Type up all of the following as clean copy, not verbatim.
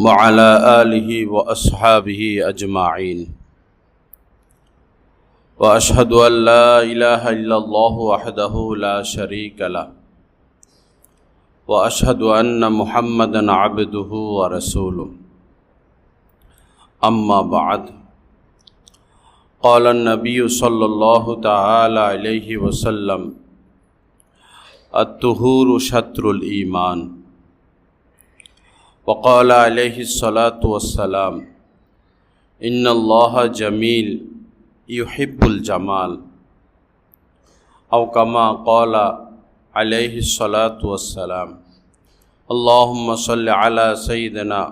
وعلى آله وأصحابه أجمعين وأشهد أن لا إله إلا الله وحده لا شريك له وأشهد أن محمدا عبده ورسوله أما بعد قال النبي صلى الله تعالى عليه وسلم الطهور شطر الإيمان وقال عليه الصلاة والسلام إن الله جميل يحب الجمال أو كما قال عليه الصلاة والسلام اللهم صل على سيدنا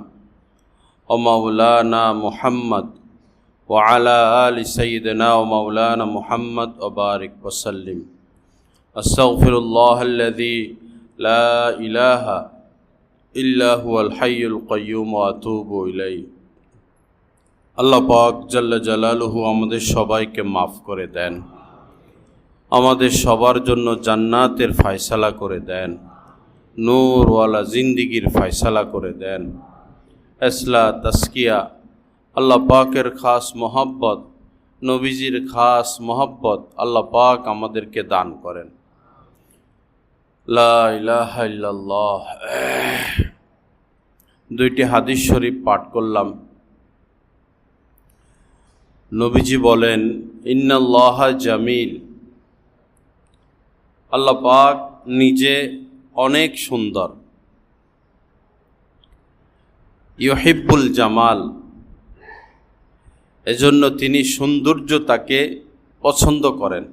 ومولانا محمد وعلى آل سيدنا ومولانا محمد وبارك وسلم أستغفر الله الذي لا إله إلا هو الحي القيوم وأتوب إليه আল্লাহ পাক জাল্লা জালালুহু আমাদের সবাইকে মাফ করে দেন, আমাদের সবার জন্য জান্নাতের ফয়সালা করে দেন, নূরওয়ালা জিন্দিগির ফয়সালা করে দেন। ইসলাহ তাসকিয়া আল্লাহ পাকের খাস মোহাব্বত, নবীজির খাস মোহাব্বত আল্লাহ পাক আমাদেরকে দান করেন। লা ইলাহা ইল্লাল্লাহ। দুইটি হাদিস শরীফ পাঠ করলাম। নবীজি বলেন ইন্নাল্লাহ জামিল, আল্লাহ পাক নিজে অনেক সুন্দর। ইউহিব্বুল জামাল, এজন্য তিনি সৌন্দর্যতাকে পছন্দ করেন।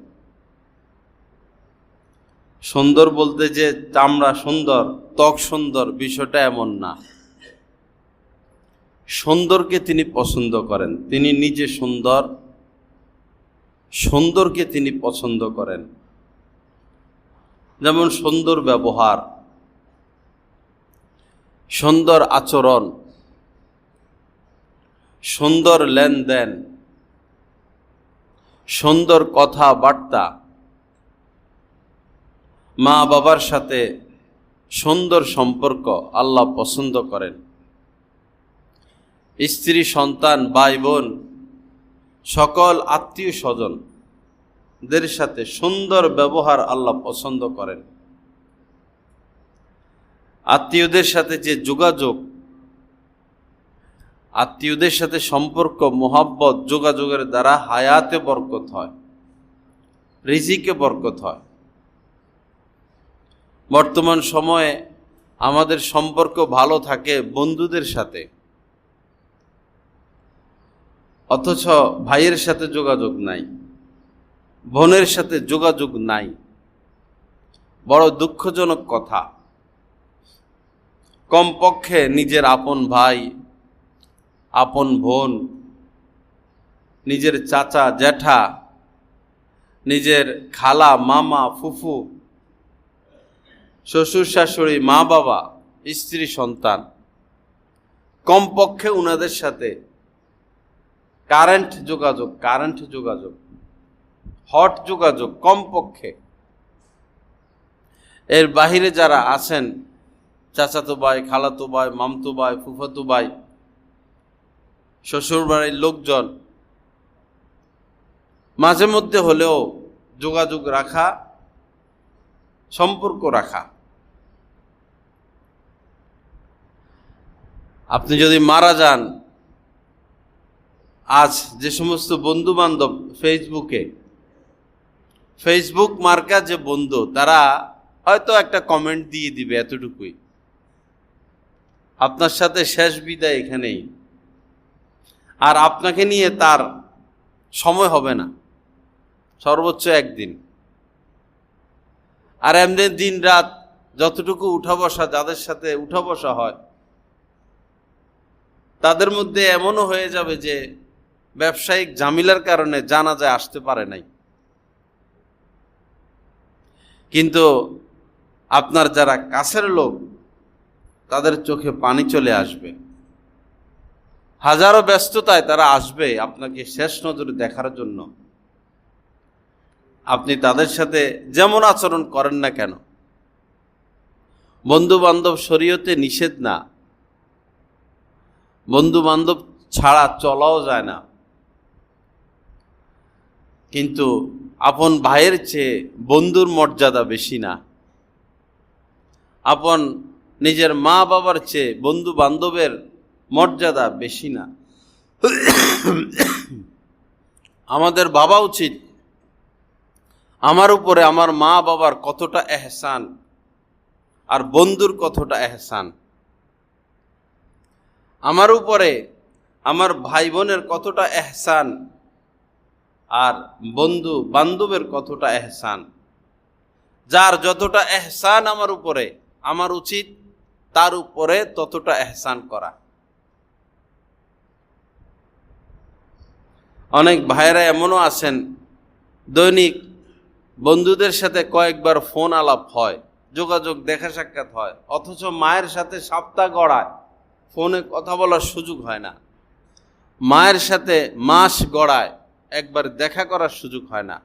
সুন্দর বলতে যে চামড়া সুন্দর, ত্বক সুন্দর, বিষয়টা এমন না। সুন্দরকে তিনি পছন্দ করেন, তিনি নিজে সুন্দর, সুন্দরকে তিনি পছন্দ করেন। যেমন সুন্দর ব্যবহার, সুন্দর আচরণ, সুন্দর লেনদেন, সুন্দর কথাবার্তা, মা বাবার সাথে সুন্দর সম্পর্ক আল্লাহ পছন্দ করেন। স্ত্রী সন্তান ভাই বোন সকল আত্মীয় স্বজনদের সাথে সুন্দর ব্যবহার আল্লাহ পছন্দ করেন। আত্মীয়দের সাথে যে যোগাযোগ, আত্মীয়দের সাথে সম্পর্ক, মোহাব্বত, যোগাযোগের দ্বারা হায়াতে বরকত হয়, রিজিকে বরকত হয়। বর্তমান সময়ে আমাদের সম্পর্ক ভালো থাকে বন্ধুদের সাথে, অথচ ভাইয়ের সাথে যোগাযোগ নাই, বোনের সাথে যোগাযোগ নাই। বড় দুঃখজনক কথা। কমপক্ষে নিজের আপন ভাই, আপন বোন, নিজের চাচা জ্যাঠা, নিজের খালা মামা ফুফু, শ্বশুর শাশুড়ি, মা বাবা, স্ত্রী সন্তান, কমপক্ষে উনাদের সাথে কারেন্ট যোগাযোগ, হট যোগাযোগ কমপক্ষে। এর বাহিরে যারা আছেন, চাচাতো ভাই, খালাতো ভাই, মামতো ভাই, ফুফাতো ভাই, শ্বশুর বাড়ির লোকজন, মাঝে মধ্যে হলেও যোগাযোগ রাখা, সম্পর্ক রাখা। আপনি যদি মারা যান, আজ যে সমস্ত বন্ধু বান্ধব ফেসবুক মার্কা যে বন্ধু, তারা হয়তো একটা কমেন্ট দিয়ে দিবে, এতটুকুই। আপনার সাথে শেষ বিদায় এখানেই, আর আপনাকে নিয়ে তার সময় হবে না, সর্বোচ্চ একদিন। আর এমনি দিন রাত যতটুকু উঠা বসা, যাদের সাথে উঠা বসা হয়, তাদের মধ্যে এমনও হয়ে যাবে যে ব্যবসায়িক ঝামেলার কারণে জানাজায় আসতে পারে নাই। কিন্তু আপনার যারা কাছের লোক, তাদের চোখে পানি চলে আসবে। হাজারো ব্যস্ততায় তারা আসবে আপনাকে শেষ নজরে দেখার জন্য। আপনি তাদের সাথে যেমন আচরণ করেন না কেন, বন্ধু বান্ধব শরীয়তে নিষেধ না, বন্ধু বান্ধব ছাড়া চলাও যায় না, কিন্তু আপন ভাইয়ের চেয়ে বন্ধুর মর্যাদা বেশি না? আপন নিজের মা বাবার চেয়ে বন্ধু বান্ধবের মর্যাদা বেশি না? আমাদের ভাবা উচিত আমার উপরে আমার মা বাবার কতটা এহসান আর বন্ধুর কতটা এহসান, আমার উপরে আমার ভাই বোনের কতটা এহসান আর বন্ধু বান্ধবের কতটা এহসান। যার যতটা এহসান আমার উপরে, আমার উচিত তার উপরে ততটা এহসান করা। অনেক ভাইরা এমনও আছেন, দৈনিক বন্ধুদের সাথে কয়েকবার ফোন আলাপ হয়, যোগাযোগ দেখা সাক্ষাৎ হয়, অথচ মায়ের সাথে সপ্তাহ গড়ায় ফোনে কথা বলার সুযোগ হয় না। মায়ের সাথে মাস গড়ায় একবার দেখা করার সুযোগ হয় না।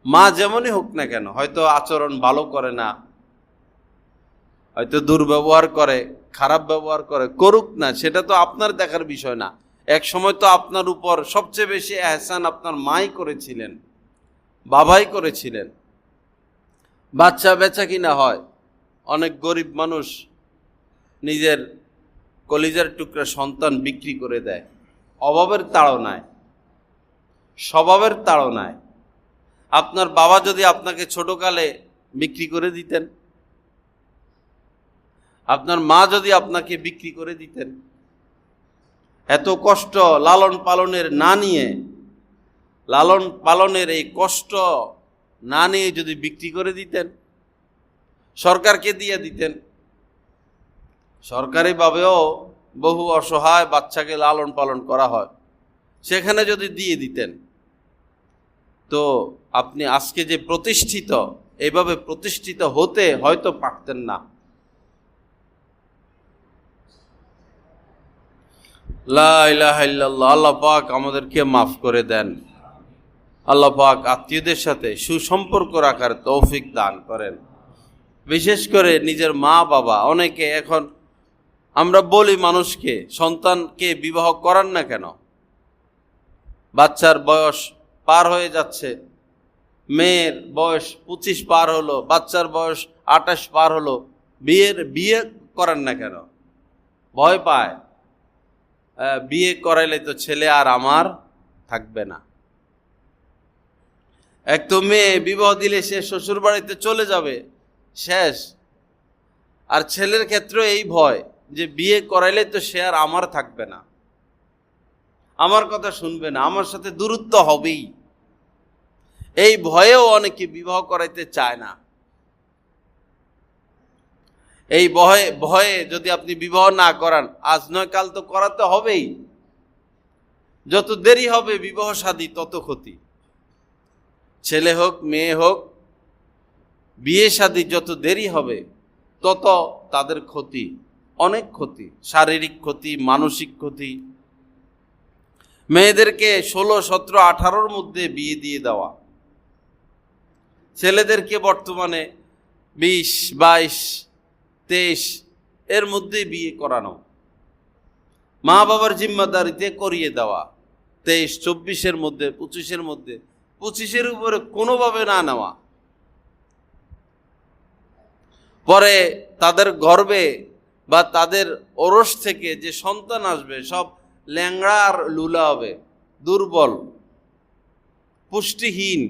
মা যেমনই হোক না কেন, হয়তো আচরণ ভালো করে না, হয়তো দুর্ব্যবহার করে, খারাপ ব্যবহার করে, করুক না, সেটা তো আপনার দেখার বিষয় না। এক সময় তো আপনার উপর সবচেয়ে বেশি এহসান আপনার মাই করেছিলেন, বাবাই করেছিলেন। বাচ্চা বেচা কিনা হয়, অনেক গরিব মানুষ নিজের কলিজার টুকরা সন্তান বিক্রি করে দেয় অভাবের তাড়নায়, স্বভাবের তাড়নায়। আপনার বাবা যদি আপনাকে ছোটকালে বিক্রি করে দিতেন, আপনার মা যদি আপনাকে বিক্রি করে দিতেন, এত কষ্ট লালন পালনের না নিয়ে, লালন পালনের এই কষ্ট না নিয়ে যদি বিক্রি করে দিতেন, সরকারকে দিয়ে দিতেন, সরকারিভাবেও বহু অসহায় বাচ্চাকে লালন পালন করা হয়, সেখানে যদি দিয়ে দিতেন, তো আপনি আজকে যে প্রতিষ্ঠিত, এইভাবে প্রতিষ্ঠিত হতে হয়তো পারতেন না। লা ইলাহা ইল্লাল্লাহ। আল্লাহ পাক আমাদেরকে মাফ করে দেন। আল্লাহ পাক আত্মীয়দের সাথে সুসম্পর্ক রাখার তৌফিক দান করেন। বিশেষ করে নিজের মা বাবা, অনেকে এখন আমরা বলি মানুষকে, সন্তানকে বিবাহ করান না কেন? বাচ্চার বয়স পার হয়ে যাচ্ছে, মেয়ের বয়স 25 পার হলো, বাচ্চার বয়স 28 পার হলো, বিয়ে করেন না কেন? ভয় পায়, বিয়ে করাইলে তো ছেলে আর আমার থাকবে না। এক তো মেয়ে বিবাহ দিলে সে শ্বশুর বাড়িতে চলে যাবে, শেষ। আর ছেলের ক্ষেত্রে এই ভয় যে বিয়ে করাইলে তো সে আর আমার থাকবে না, আমার কথা শুনবে না, আমার সাথে দূরত্ব হবেই। এই ভয়েও অনেকে বিবাহ করাইতে চায় না। এই ভয়ে যদি আপনি বিবাহ না করান, আজ নয় কাল তো করাতে হবেই। যত দেরি হবে বিবাহ শাদী তত ক্ষতি। ছেলে হোক মেয়ে হোক, বিয়ে শাদী যত দেরি হবে তত তাদের ক্ষতি, অনেক ক্ষতি, শারীরিক ক্ষতি, মানসিক ক্ষতি। মেয়েদেরকে 16, 17, 18-র মধ্যে বিয়ে দিয়ে দেওয়া, ছেলেদেরকে বর্তমানে 20, 22, 23 এর মধ্যে বিয়ে করানো, মা বাবার জিম্মাদারিতে করিয়ে দেওয়া। 23, 24-এর মধ্যে, 25-এর মধ্যে, 25-এর উপরে কোনোভাবে না নেওয়া। পরে তাদের গর্ভে বা তাদের ওরস থেকে যে সন্তান আসবে সব ল্যাংড়া আর লুলা হবে, দুর্বল, পুষ্টিহীন,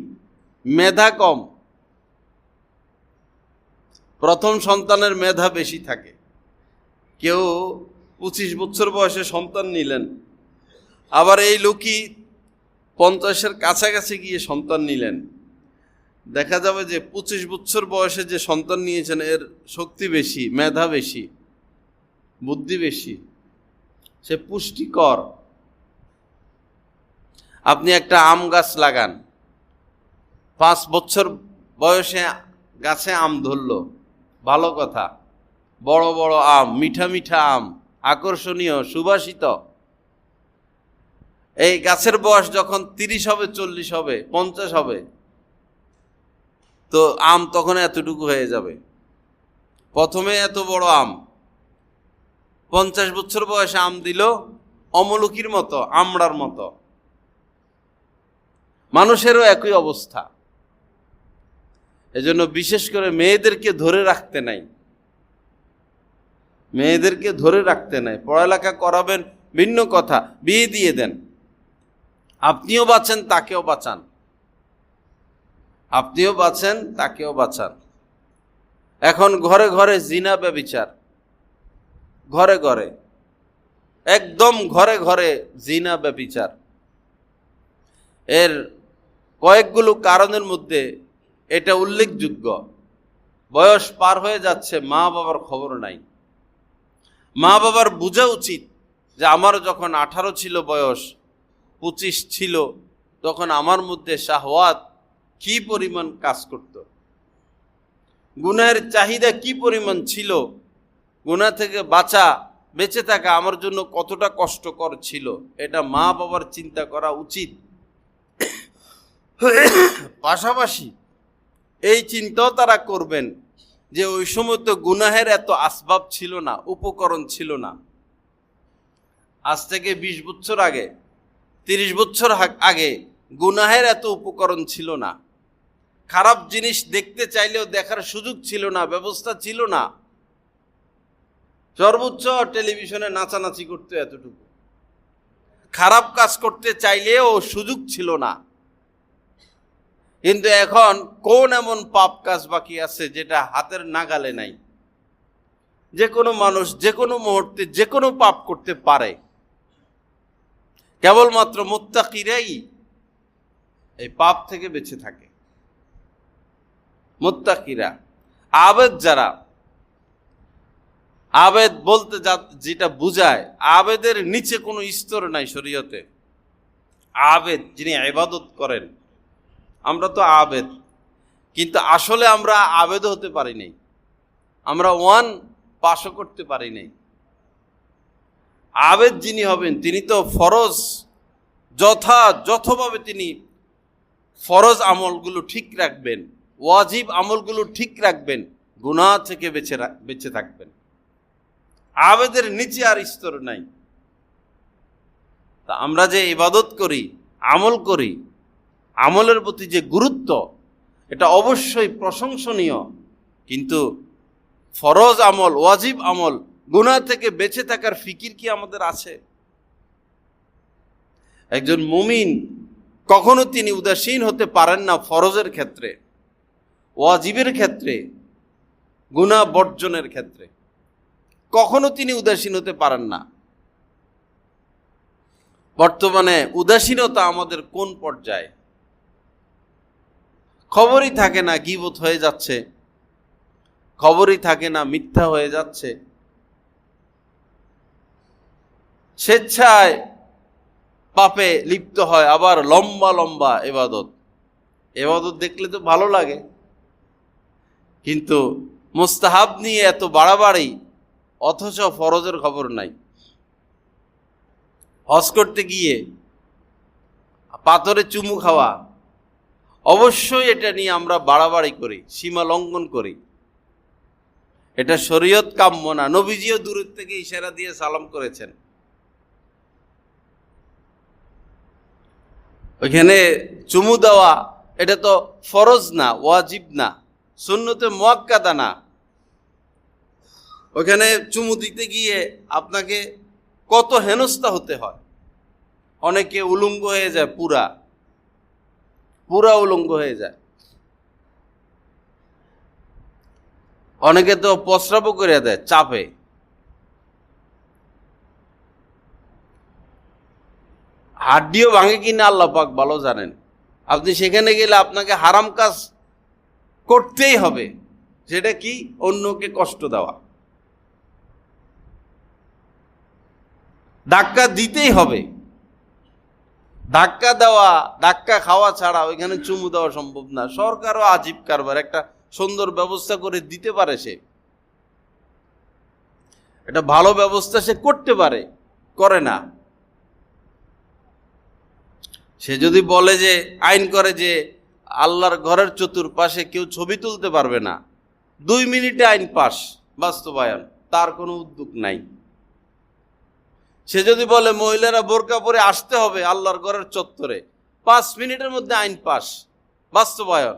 মেধা কম। প্রথম সন্তানের মেধা বেশি থাকে। কেউ 25 বছর বয়সে সন্তান নিলেন, আবার এই লোকই 50-এর কাছাকাছি গিয়ে সন্তান নিলেন। দেখা যাবে যে 25 বছর বয়সে যে সন্তান নিয়েছেন এর শক্তি বেশি, মেধা বেশি, বুদ্ধি বেশি, সে পুষ্টিকর। আপনি একটা আম গাছ লাগান, 5 বছর বয়সে গাছে আম ধরলো, ভালো কথা, বড় বড় আম, মিঠা মিঠা আম, আকর্ষণীয়, সুবাসিত। এই গাছের বয়স যখন 30 হবে, 40 হবে, 50 হবে, তো আম তখন এতটুকু হয়ে যাবে। প্রথমে এত বড় আম, 50 বছর বয়সে আম দিল অমলকির মতো, আমড়ার মতো। মানুষেরও একই অবস্থা। এজন্য বিশেষ করে মেয়েদেরকে ধরে রাখতে নাই, মেয়েদেরকে ধরে রাখতে নাই। পড়ালেখা করাবেন ভিন্ন কথা, বিয়ে দিয়ে দেন, আপনিও বাঁচেন তাকেও বাঁচান, আপনিও বাঁচেন তাকেও বাঁচান। এখন ঘরে ঘরে জিনা ব্যভিচার, ঘরে ঘরে, একদম ঘরে ঘরে জিনা ব্যভিচার। এর কয়েকগুলো কারণের মধ্যে এটা উল্লেখযোগ্য। বয়স পার হয়ে যাচ্ছে, মা বাবার খবর নাই। মা বাবার বোঝা উচিত যে আমার যখন 18 ছিল বয়স, 25 ছিল, তখন আমার মধ্যে শাহওয়াত কি পরিমাণ কাজ করত, গুনাহের চাহিদা কি পরিমাণ ছিল, গুনাহ থেকে বেঁচে থাকা আমার জন্য কতটা কষ্টকর ছিল, এটা মা বাবার চিন্তা করা উচিত। পাশাপাশি এই চিন্তাও তারা করবেন যে ওই সময় তো গুনাহের এত আসবাব ছিল না, উপকরণ ছিল না। আজ থেকে 20 বছর আগে, 30 বছর আগে গুনাহের এত উপকরণ ছিল না। খারাপ জিনিস দেখতে চাইলেও দেখার সুযোগ ছিল না, ব্যবস্থা ছিল না। সর্বোচ্চ টেলিভিশনে নাচানাচি করতে এতটুকু। খারাপ কাজ করতে চাইলেও সুযোগ ছিল না। কিন্তু এখন কোন এমন পাপ কাজ বাকি আছে যেটা হাতের নাগালে নাই? যে কোনো মানুষ যে কোনো মুহূর্তে যে কোনো পাপ করতে পারে। কেবলমাত্র মুত্তাকিরাই এই পাপ থেকে বেঁচে থাকে। মুত্তাকিরা, আবেদ যারা, আবেদ বলতে যেটা বুঝায়, আবেদের নিচে কোনো স্তর নাই শরীয়তে। আবেদ যিনি ইবাদত করেন, আমরা তো আবেদ, কিন্তু আসলে আমরা আবেদ হতে পারি নাই, আমরা ওয়ান পাশও করতে পারি নাই। আবেদ যিনি হবেন তিনি তো ফরজ যথাযথভাবে তিনি ফরজ আমলগুলো ঠিক রাখবেন, ওয়াজিব আমলগুলো ঠিক রাখবেন, গুনাহ থেকে বেঁচে থাকবেন। আবেদের নিচে আর স্তর নাই। তা আমরা যে ইবাদত করি, আমল করি, আমলের প্রতি যে গুরুত্ব, এটা অবশ্যই প্রশংসনীয়। কিন্তু ফরজ আমল, ওয়াজিব আমল, গুনাহ থেকে বেঁচে থাকার ফিকির কি আমাদের আছে? একজন মুমিন কখনো তিনি উদাসীন হতে পারেন না ফরজের ক্ষেত্রে, ওয়াজিবের ক্ষেত্রে, গুনাহ বর্জনের ক্ষেত্রে কখনো তিনি উদাসীন হতে পারেন না। বর্তমানে উদাসীনতা আমাদের কোন পর্যায়ে? খবরই থাকে না গীবত হয়ে যাচ্ছে, খবরই থাকে না মিথ্যা হয়ে যাচ্ছে। স্বেচ্ছায় পাপে লিপ্ত হয়, আবার লম্বা লম্বা ইবাদত দেখলে তো ভালো লাগে, কিন্তু মুস্তাহাব নিয়ে এত বাড়াবাড়ি, অথচ ফরজের খবর নাই। হজ করতে গিয়ে পাথরে চুমু খাওয়া, অবশ্যই এটা নিয়ে আমরা বাড়াবাড়ি করি, সীমা লঙ্ঘন করি। এটা শরীয়ত কাম্য না। নবীজিও দূরের থেকে ইশারা দিয়ে সালাম করেছেন। ওইখানে চুমু দেওয়া এটা তো ফরজ না, ওয়াজিব না, সুন্নতে মুআক্কাদা না। ওইখানে চুমু দিতে গিয়ে আপনাকে কত হেনস্থা হতে হয়। অনেকে উলঙ্গ হয়ে যায়, পুরা উলঙ্গ হয়ে যায়। অনেকে তো প্রস্রাবও করে দেয় চাপে। হাড্ডিও ভাঙে কিনা আল্লাহ পাক ভালো জানেন। আপনি সেখানে গেলে আপনাকে হারাম কাজ করতেই হবে। সেটা কি? অন্যকে কষ্ট দেওয়া, ধাক্কা দিতেই হবে। ধাক্কা খাওয়া ছাড়া ওইখানে চুমু দেওয়া সম্ভব না। সরকারও আজীব কারবার, একটা সুন্দর ব্যবস্থা করে দিতে পারে, সে এটা ভালো ব্যবস্থা সে করতে পারে, করে না। সে যদি বলে যে আইন করে যে আল্লাহর ঘরের চতুর্পাশে কেউ ছবি তুলতে পারবে না, 2 মিনিটে আইন পাস, বাস্তবায়ন, তার কোনো উদ্যোগ নাই। সে যদি বলে মহিলারা বোরকা পরে আসতে হবে আল্লাহর ঘরের চত্বরে, 5 মিনিটের মধ্যে আইন পাস, বাস্তবায়ন,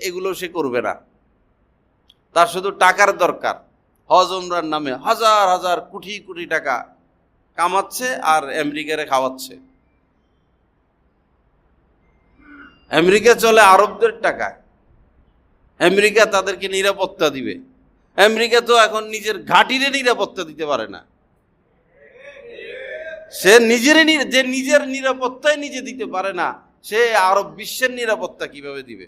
এগুলো সে করবে না। তার শুধু টাকার দরকার। হজ উমরার নামে হাজার হাজার কোটি কোটি টাকা কামাচ্ছে আর আমেরিকারে খাওয়াচ্ছে। আমেরিকা চলে আরবদের টাকায়, আমেরিকা তাদেরকে নিরাপত্তা দিবে। আমেরিকা তো এখন নিজের ঘাঁটিরে নিরাপত্তা দিতে পারে না। সে নিজের নিরাপত্তাই নিজে দিতে পারে না, সে আরব বিশ্বের নিরাপত্তা কিভাবে দিবে?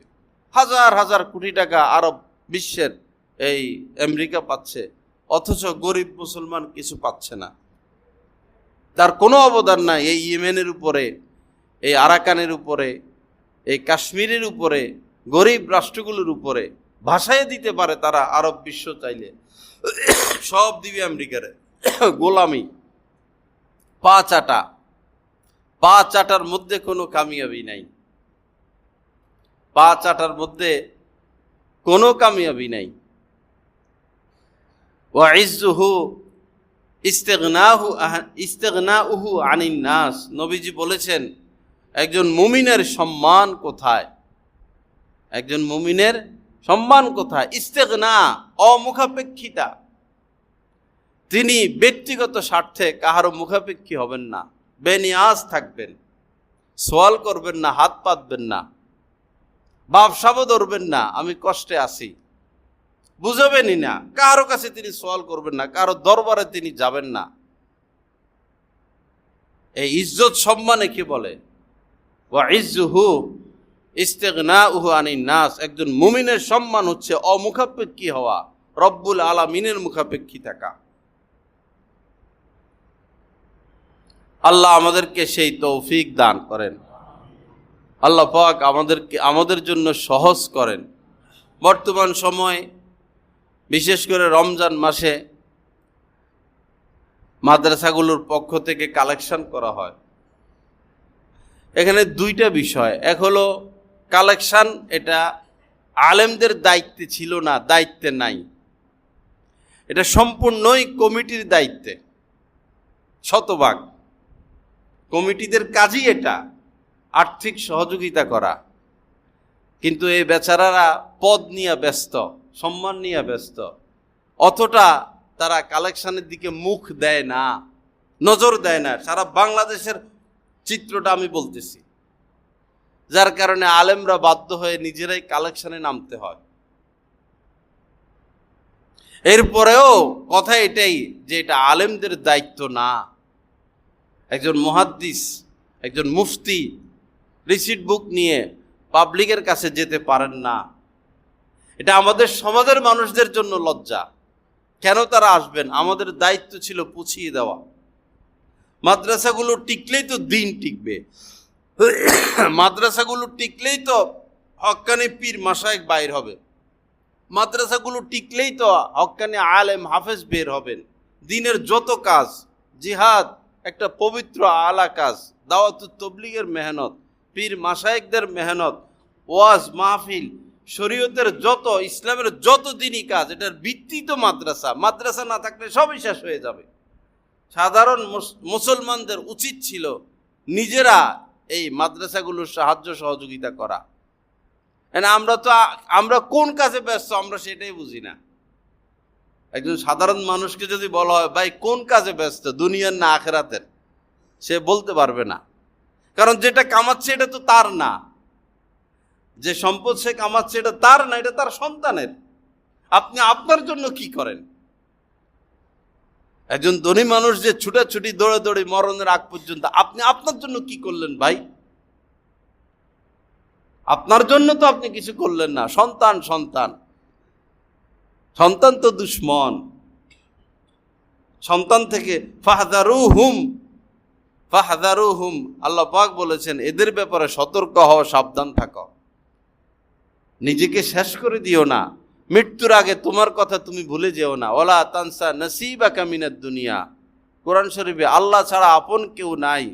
হাজার হাজার কোটি টাকা আরব বিশ্বের এই আমেরিকা পাচ্ছে, অথচ গরিব মুসলমান কিছু পাচ্ছে না। তার কোনো অবদান নাই এই ইয়েমেনের উপরে, এই আরাকানের উপরে, এই কাশ্মীরের উপরে, গরিব রাষ্ট্রগুলোর উপরে। ভাষায় দিতে পারে তারা, আরব বিশ্ব চাইলে সব দিবে আমেরিকারে। গোলামি, পা চাটার মধ্যে কোনো কামিয়াবি নাই, পা চাটার মধ্যে কোনো কামিয়াবি নাই। ওয়াইজ্জুহু ইস্তিগনাউহু আনিন নাস, নবীজি বলেছেন একজন মুমিনের সম্মান কোথায়? একজন মুমিনের সম্মান কোথায়? ইস্তিগনা, অমুখাপেক্ষিতা। তিনি ব্যক্তিগত স্বার্থে কাহারও মুখাপেক্ষী হবেন না, বেনিয়াজ থাকবেন, সওয়াল করবেন না, হাত পাতবেন না, ব্যবসাও ধরবেন না, আমি কষ্টে আছি, বুঝাবেনই না, কারো কাছে তিনি সওয়াল করবেন না, কারো দরবারে তিনি যাবেন না। এই ইজ্জত সম্মানে কি বলে? ওয়া ইজ্জুহু ইস্তিগনাউহু আনিন নাস, একজন মুমিনের সম্মান হচ্ছে অমুখাপেক্ষী হওয়া, রব্বুল আলামিনের মুখাপেক্ষী থাকা। আল্লাহ আমাদেরকে সেই তৌফিক দান করেন। আল্লাহ পাক আমাদের জন্য সহজ করেন। বর্তমান সময় বিশেষ করে রমজান মাসে মাদ্রাসাগুলোর পক্ষ থেকে কালেকশন করা হয়। এখানে দুইটা বিষয়, এক হলো কালেকশন, এটা আলেমদের দায়িত্বে ছিল না, দায়িত্বে নাই, এটা সম্পূর্ণই কমিটির দায়িত্বে, শতভাগ কমিটিদের কাজই এটা, আর্থিক সহযোগিতা করা। কিন্তু এই বেচারারা পদ নিয়ে ব্যস্ত, সম্মান নিয়ে ব্যস্ত, অতটা তারা কালেকশনের দিকে মুখ দেয় না, নজর দেয় না। সারা বাংলাদেশের চিত্রটা আমি বলতেছি, যার কারণে আলেমরা বাধ্য হয়ে নিজেরাই কালেকশনে নামতে হয়। এরপরেও কথা এটাই যে এটা আলেমদের দায়িত্ব না। একজন মুহাদ্দিস, একজন মুফতি রিসিট বুক নিয়ে পাবলিকের কাছে যেতে পারেন না, এটা আমাদের সমাজের মানুষদের জন্য লজ্জা। কেন তারা আসবেন? আমাদের দায়িত্ব ছিল পুছিয়ে দেওয়া। মাদ্রাসাগুলো টিকলেই তো দিন টিকবে, মাদ্রাসাগুলো টিকলেই তো হক্কানি পীর মাশায়েখ বাইর হবে, মাদ্রাসাগুলো টিকলেই তো হক্কানি আলেম হাফেজ বের হবেন। দিনের যত কাজ, জিহাদ একটা পবিত্র আলা কাজ, দাওয়াতুত তবলিগের মেহনত, পীর মাশায়েখদের মেহনত, ওয়াজ মাহফিল, শরীয়তের যত, ইসলামের যত দিনই কাজ, এটার ভিত্তি তো মাদ্রাসা। মাদ্রাসা না থাকলে সবই শেষ হয়ে যাবে। সাধারণ মুসলমানদের উচিত ছিল নিজেরা এই মাদ্রাসাগুলোর সাহায্য সহযোগিতা করা। আমরা কোন কাজে ব্যস্ত আমরা সেটাই বুঝি না। একজন সাধারণ মানুষকে যদি বলা হয় ভাই কোন কাজে ব্যস্ত, দুনিয়ার না আখিরাতের, সে বলতে পারবে না। কারণ যেটা কামাচ্ছে এটা তো তার না, যে সম্পদ সে কামাচ্ছে এটা তার না, এটা তার সন্তানের। আপনি আপনার জন্য কি করেন? একজন ধনী মানুষ যে ছুটাছুটি দৌড়ে মরণের আগ পর্যন্ত, আপনি আপনার জন্য কি করলেন ভাই? আপনার জন্য তো আপনি কিছু করলেন না। সন্তান তো দুশ্মন। সন্তান থেকে ফাহদারুহুম, আল্লাহ পাক বলেছেন এদের ব্যাপারে সতর্ক হও, সাবধান থাকো, নিজেকে শেষ করে দিও না। মৃত্যুর আগে তোমার কথা তুমি ভুলে যেও না। ওয়ালা তানসা নসিবাকা মিনাদ দুনিয়া, কোরআন শরীফে আল্লাহ ছাড়া আপন কেউ নাই,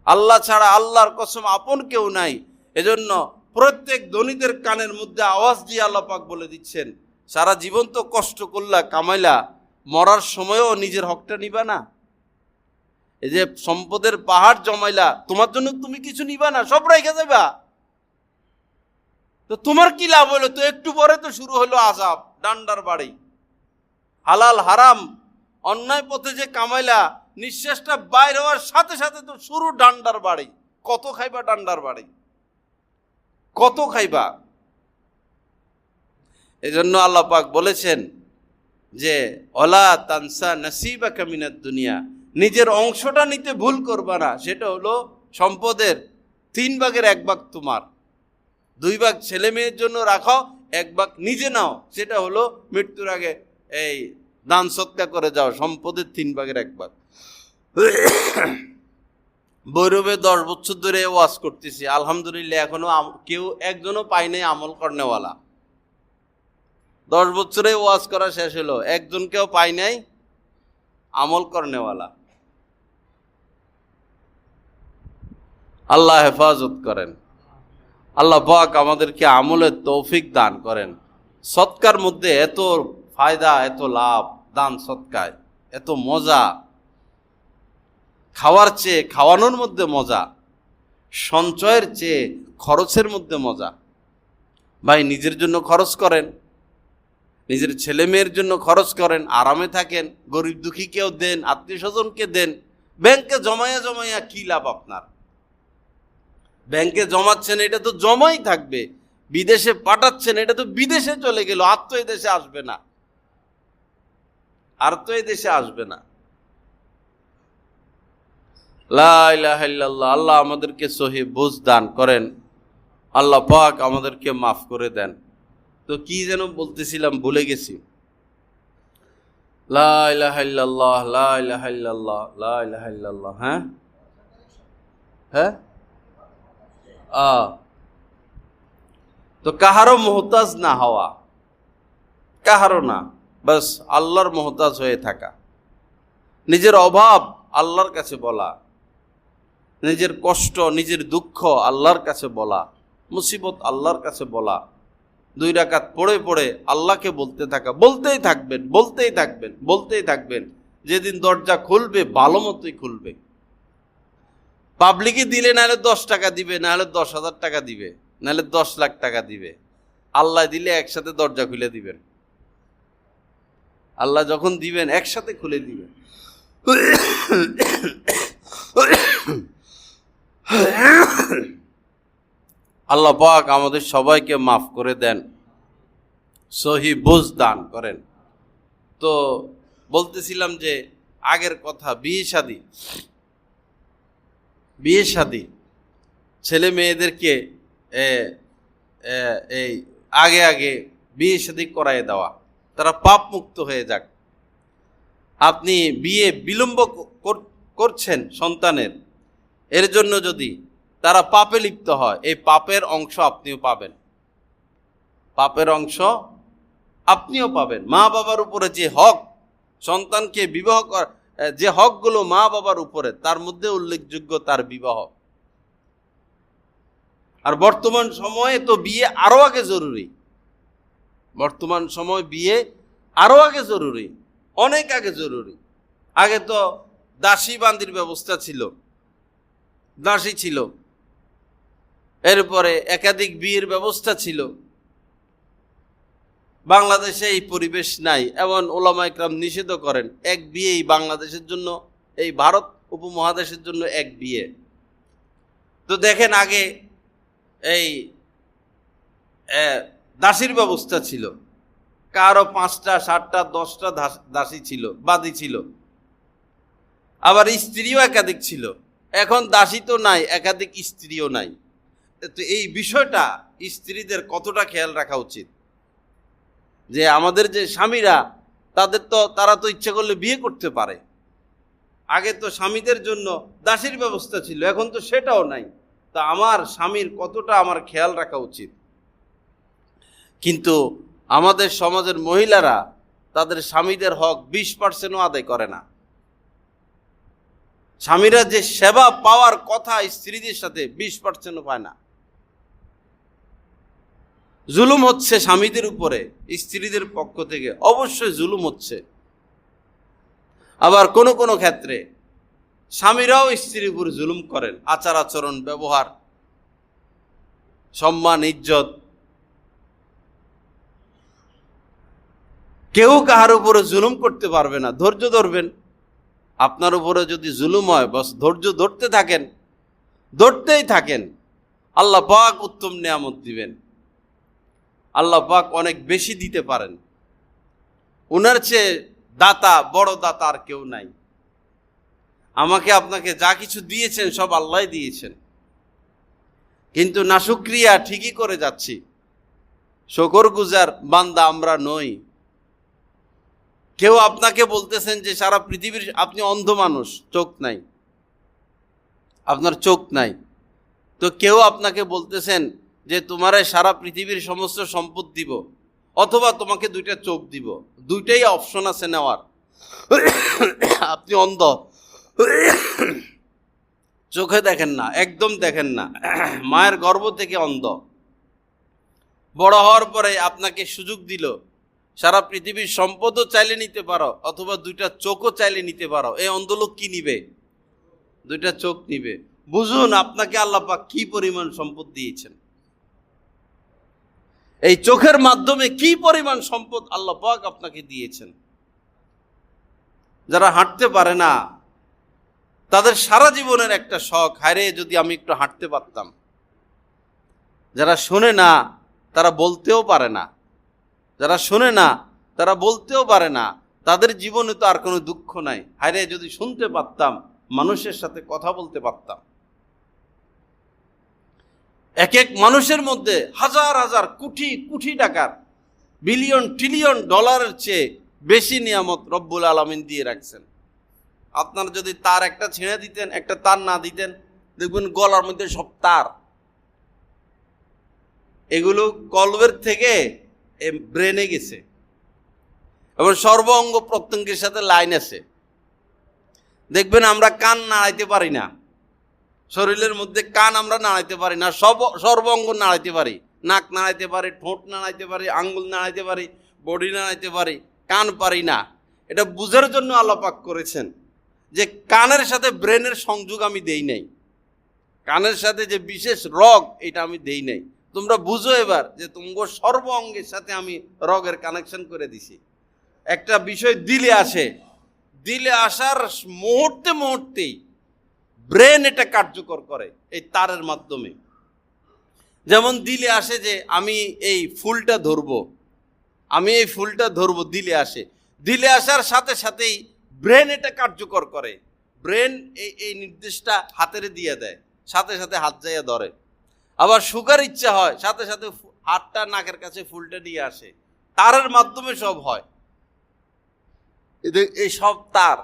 আল্লাহ ছাড়া আল্লাহর কসম আপন কেউ নাই। এজন্য প্রত্যেক ধনীদের কানের মধ্যে আওয়াজ দিয়ে আল্লাহ পাক বলে দিচ্ছেন, সারা জীবন তো কষ্ট করলা, কামাইলা, মরার সময়ও নিজের হকটা নিবা না? এই যে সম্পদের পাহাড় জমাইলা, তোমার জন্য তুমি কিছু নিবা না, সব রেখে যাবা, তো তোমার কি লাভ হলো? তো একটু পরে তো শুরু হলো আযাব, ডান্ডার বাড়ি। হালাল হারাম অন্যায় পথে যে কামাইলা, নিঃশ্বাসটা বাইর হওয়ার সাথে সাথে তো শুরু ডান্ডার বাড়ি। কত খাইবা ডান্ডার বাড়ি, কত খাইবা? এজন্য আল্লাহ পাক বলেছেন যে ওয়ালা তানসা নাসিবাকা মিনাদ দুনিয়া, নিজের অংশটা নিতে ভুল করবা না। সেটা হলো সম্পদের 3 ভাগের 1 ভাগ তোমার, 2 ভাগ ছেলে মেয়ের জন্য রাখো, 1 ভাগ নিজে নাও। সেটা হলো মৃত্যুর আগে এই দান সৎকার করে যাও, সম্পদের 3 ভাগের 1 ভাগ। বৈরবে 10 বছর ধরে ওয়াজ করতেছি, আলহামদুলিল্লাহ এখনো কেউ একজনও পাই নাই আমল করনেওয়ালা। 10 বছরে ওয়াজ করা শেষ হলো, একজনকেও পাই নাই আমল করনেওয়ালা। আল্লাহ হেফাজত করেন। আল্লাহ পাক আমাদেরকে আমলের তৌফিক দান করেন। সৎকার মধ্যে এত ফায়দা, এত লাভ, দান সৎকায় এত মজা। খাওয়ার চেয়ে খাওয়ানোর মধ্যে মজা, সঞ্চয়ের চেয়ে খরচের মধ্যে মজা। ভাই নিজের জন্য খরচ করেন, নিজের ছেলে মেয়ের জন্য খরচ করেন, আরামে থাকেন, গরিব দুঃখীকেও দেন, আত্মীয় স্বজনকে দেন। ব্যাংকে জমাইয়া জমাইয়া কি লাভ আপনার? ব্যাংকে জমাচ্ছেন, এটা তো জমাই থাকবে। বিদেশে পাঠাচ্ছেন, এটা তো বিদেশে চলে গেল, আর তো এই দেশে আসবে না, আর তো এই দেশে আসবে না। লা ইলাহা ইল্লাল্লাহ। আল্লাহ আমাদেরকে সহি বুঝ দান করেন। আল্লাহ পাক আমাদেরকে মাফ করে দেন। তো কি যেন বলতেছিলাম, ভুলে গেছি। লা ইলাহা ইল্লাল্লাহ, লা ইলাহা ইল্লাল্লাহ, লা ইলাহা ইল্লাল্লাহ। হ্যাঁ হ্যাঁ, তো কাহারও মোহতাজ না হওয়া, কাহারও না, বাস আল্লাহর মোহতাজ হয়ে থাকা। নিজের অভাব আল্লাহর কাছে বলা, নিজের কষ্ট, নিজের দুঃখ আল্লাহর কাছে বলা, মুসিবত আল্লাহর কাছে বলা। 2 রাকাত পড়ে পড়ে আল্লাহকে বলতে থাকা, বলতেই থাকবেন, বলতেই থাকবেন, বলতেই থাকবেন। যেদিন দরজা খুলবে ভালো মতোই খুলবে। পাবলিকে দিলে নাহলে 10 টাকা দিবে, নাহলে 10,000 টাকা দিবে, নাহলে 10 লাখ টাকা দিবে। আল্লাহ দিলে একসাথে দরজা খুলে দিবেন। আল্লাহ যখন দিবেন একসাথে খুলে দিবেন। আল্লাহ পাক আমাদের সবাইকে মাফ করে দেন, সহি বুঝ দান করেন। তো বলতেছিলাম যে আগের কথা, বিয়ে শাদী ছেলে মেয়েদেরকে এই আগে আগে বিয়ে শাদী করায় দেওয়া, তারা পাপ মুক্ত হয়ে যাক। আপনি বিয়ে বিলম্ব করছেন সন্তানের, এর জন্য যদি তারা পাপে লিপ্ত হয়, এই পাপের অংশ আপনিও পাবেন, পাপের অংশ আপনিও পাবেন। মা বাবার উপরে যে হক, সন্তানকে বিবাহ করা, যে হকগুলো মা বাবার উপরে, তার মধ্যে উল্লেখযোগ্য তার বিবাহ। আর বর্তমান সময়ে তো বিয়ে আরো আগে জরুরি, বর্তমান সময় বিয়ে আরো আগে জরুরি, অনেক আগে জরুরি। আগে তো দাসী বান্দির ব্যবস্থা ছিল, দাসী ছিল, এরপরে একাধিক বিয়ের ব্যবস্থা ছিল। বাংলাদেশে এই পরিবেশ নাই, এমন ওলামা ইকরাম নিষেধ করেন। এক বিয়েই বাংলাদেশের জন্য, এই ভারত উপমহাদেশের জন্য এক বিয়ে। তো দেখেন আগে এই দাসীর ব্যবস্থা ছিল, কারো 5টা 7টা 10টা দাসী ছিল, বাদী ছিল, আবার স্ত্রীও একাধিক ছিল। এখন দাসী তো নাই, একাধিক স্ত্রীও নাই। তো এই বিষয়টা স্ত্রীদের কতটা খেয়াল রাখা উচিত, যে আমাদের যে স্বামীরা, তারা তো ইচ্ছা করলে বিয়ে করতে পারে। আগে তো স্বামীদের জন্য দাসীর ব্যবস্থা ছিল, এখন তো সেটাও নাই। তা আমার স্বামীর কতটা আমার খেয়াল রাখা উচিত। কিন্তু আমাদের সমাজের মহিলারা তাদের স্বামীদের হক 20%ও আদায় করে না। স্বামীরা যে সেবা পাওয়ার কথা স্ত্রীদের সাথে 20%ও পায় না। জুলুম হচ্ছে স্বামীদের উপরে স্ত্রীদের পক্ষ থেকে, অবশ্যই জুলুম হচ্ছে। আবার কোনো কোনো ক্ষেত্রে স্বামীরাও স্ত্রীর উপর জুলুম করেন, আচার আচরণ, ব্যবহার, সম্মান, ইজ্জত। কেউ কাহার উপরে জুলুম করতে পারবে না, ধৈর্য ধরবেন। আপনার উপরে যদি জুলুম হয়, বস ধৈর্য ধরতে থাকেন, ধরতেই থাকেন। আল্লাহ পাক উত্তম নিয়ামত দিবেন। আল্লাহ পাক অনেক বেশি দিতে পারেন। ওনার চেয়ে দাতা, বড় দাতা আর কেউ নাই। আমাকে আপনাকে যা কিছু দিয়েছেন সব আল্লাহ দিয়েছেন, কিন্তু নাশুকরিয়া ঠিকই করে যাচ্ছি। শুকরগুজার বান্দা আমরা নই। কেউ আপনাকে বলতেছেন যে সারা পৃথিবীর, আপনি অন্ধ মানুষ, চোখ নাই, আপনার চোখ নাই, তো কেউ আপনাকে বলতেছেন যে তোমারে সারা পৃথিবীর সমস্ত সম্পদ দিব, অথবা তোমাকে দুইটা চোখ দিব। দুইটাই অপশন আছে নেওয়ার। আপনি অন্ধ, চোখে দেখেন না, একদম দেখেন না, মায়ের গর্ভ থেকে অন্ধ। বড় হওয়ার পরে আপনাকে সুযোগ দিল, সারা পৃথিবীর সম্পদও চাইলে নিতে পারো, অথবা দুইটা চোখও চাইলে নিতে পারো। এই অন্ধ লোক কি নিবে? দুইটা চোখ নিবে। বুঝুন আপনাকে আল্লাহ পাক কি পরিমাণ সম্পদ দিয়েছেন। এই চোখের মাধ্যমে কি পরিমাণ সম্পদ আল্লাহ পাক আপনাকে দিয়েছেন। যারা হাঁটতে পারে না, তাদের সারা জীবনের একটা শখ, হায়রে যদি আমি একটু হাঁটতে পারতাম। যারা শোনে না তারা বলতেও পারে না, যারা শোনে না তারা বলতেও পারে না, তাদের জীবনে তো আর কোনো দুঃখ নাই। হায়রে যদি শুনতে পারতাম, মানুষের সাথে কথা বলতে পারতাম। এক এক মানুষের মধ্যে হাজার হাজার কোটি কোটি টাকার, বিলিয়ন ট্রিলিয়ন ডলারের চেয়ে বেশি নিয়ামত রব্বুল আলামিন দিয়ে রাখছেন। আপনার যদি তার একটা ছেড়ে দিতেন, একটা তার না দিতেন, দেখবেন গলার মধ্যে সব তার। এগুলো কলবের থেকে ব্রেনে গেছে, এবং সর্ব অঙ্গ প্রত্যঙ্গের সাথে লাইন আছে। দেখবেন আমরা কান নাড়াইতে পারি না, শরীরের মধ্যে কান আমরা নাড়াইতে পারি না, সর্ব অঙ্গ নাড়াইতে পারি। নাক নাড়াইতে পারি, ঠোঁট নাড়াইতে পারি, আঙ্গুল নাড়াইতে পারি, বডি নাড়াইতে পারি, কান পারি না। এটা বুঝার জন্য আল্লাহ পাক করেছেন যে কানের সাথে ব্রেনের সংযোগ আমি দেই নাই, কানের সাথে যে বিশেষ রগ এটা আমি দেই নাই। তোমরা বুঝো এবার যে তোমার সর্ব অঙ্গের সাথে আমি রগের কানেকশন করে দিছি। একটা বিষয় দিলে আসে, দিলে আসার মুহূর্তে মুহূর্তেই ব্রেন এটা কার্যকর করে এই তারের মাধ্যমে। যেমন দিলে আসে যে আমি এই ফুলটা ধরবো, আমি এই ফুলটা ধরবো, দিলে আসে। দিলে আসার সাথে সাথেই ব্রেন এটা কার্যকর করে। ব্রেন এই নির্দেশটা হাতের দিয়ে দেয়, সাথে সাথে হাত যাইয়া ধরে। আবার শুকার ইচ্ছা হয়, সাথে সাথে হাতটা নাকের কাছে ফুলটা নিয়ে আসে। তারের মাধ্যমে সব হয়। এই সব তার,